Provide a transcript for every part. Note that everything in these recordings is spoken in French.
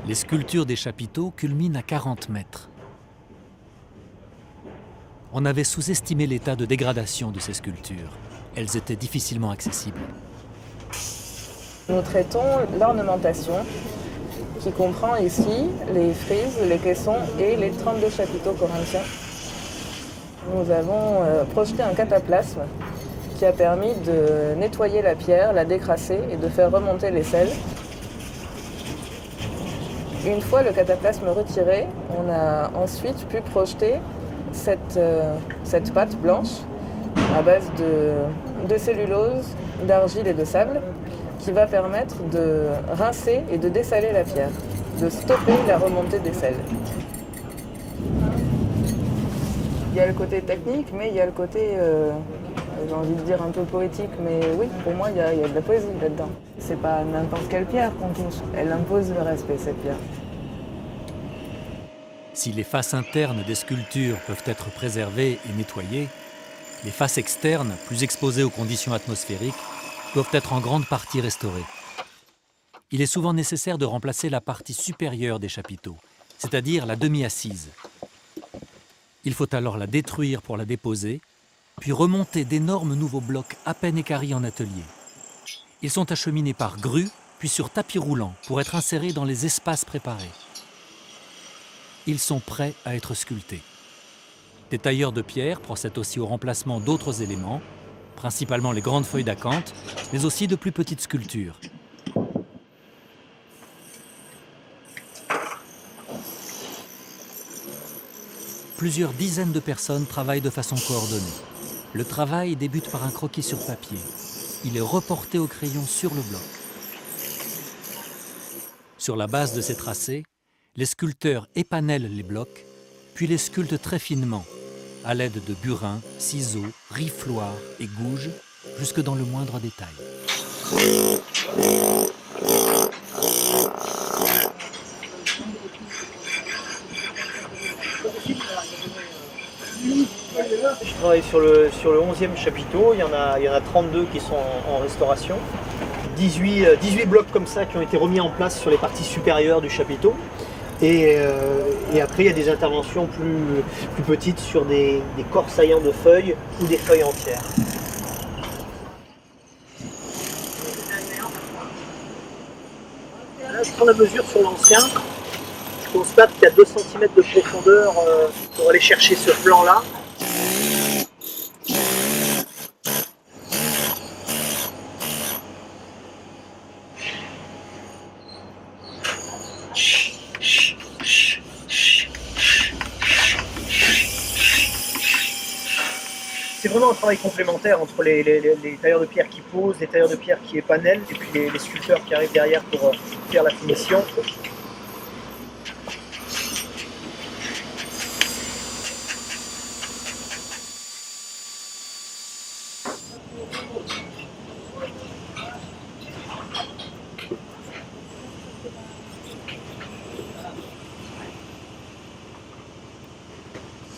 Les sculptures des chapiteaux culminent à 40 mètres. On avait sous-estimé l'état de dégradation de ces sculptures. Elles étaient difficilement accessibles. Nous traitons l'ornementation, qui comprend ici les frises, les caissons et les 32 chapiteaux corinthiens. Nous avons projeté un cataplasme qui a permis de nettoyer la pierre, la décrasser et de faire remonter les sels. Une fois le cataplasme retiré, on a ensuite pu projeter cette pâte blanche à base de cellulose, d'argile et de sable qui va permettre de rincer et de dessaler la pierre, de stopper la remontée des sels. Il y a le côté technique, mais il y a le côté, j'ai envie de dire un peu poétique, mais oui, pour moi, il y a de la poésie là-dedans. C'est pas n'importe quelle pierre qu'on touche, elle impose le respect, cette pierre. Si les faces internes des sculptures peuvent être préservées et nettoyées, les faces externes, plus exposées aux conditions atmosphériques, doivent être en grande partie restaurées. Il est souvent nécessaire de remplacer la partie supérieure des chapiteaux, c'est-à-dire la demi-assise. Il faut alors la détruire pour la déposer, puis remonter d'énormes nouveaux blocs à peine équarris en atelier. Ils sont acheminés par grue, puis sur tapis roulant pour être insérés dans les espaces préparés. Ils sont prêts à être sculptés. Des tailleurs de pierre procèdent aussi au remplacement d'autres éléments, principalement les grandes feuilles d'acanthe, mais aussi de plus petites sculptures. Plusieurs dizaines de personnes travaillent de façon coordonnée. Le travail débute par un croquis sur papier. Il est reporté au crayon sur le bloc. Sur la base de ces tracés, les sculpteurs épanellent les blocs, puis les sculptent très finement, à l'aide de burins, ciseaux, rifloirs et gouges, jusque dans le moindre détail. Je travaille sur le 11e chapiteau, il y en a 32 qui sont en restauration. 18 blocs comme ça qui ont été remis en place sur les parties supérieures du chapiteau. Et après, il y a des interventions plus petites sur des corps saillants de feuilles ou des feuilles entières. Là, je prends la mesure sur l'ancien. Je constate qu'il y a 2 cm de profondeur pour aller chercher ce plan-là. C'est vraiment un travail complémentaire entre les tailleurs de pierre qui posent, les tailleurs de pierre qui épanellent, et puis les sculpteurs qui arrivent derrière pour faire la finition.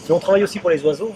Et on travaille aussi pour les oiseaux.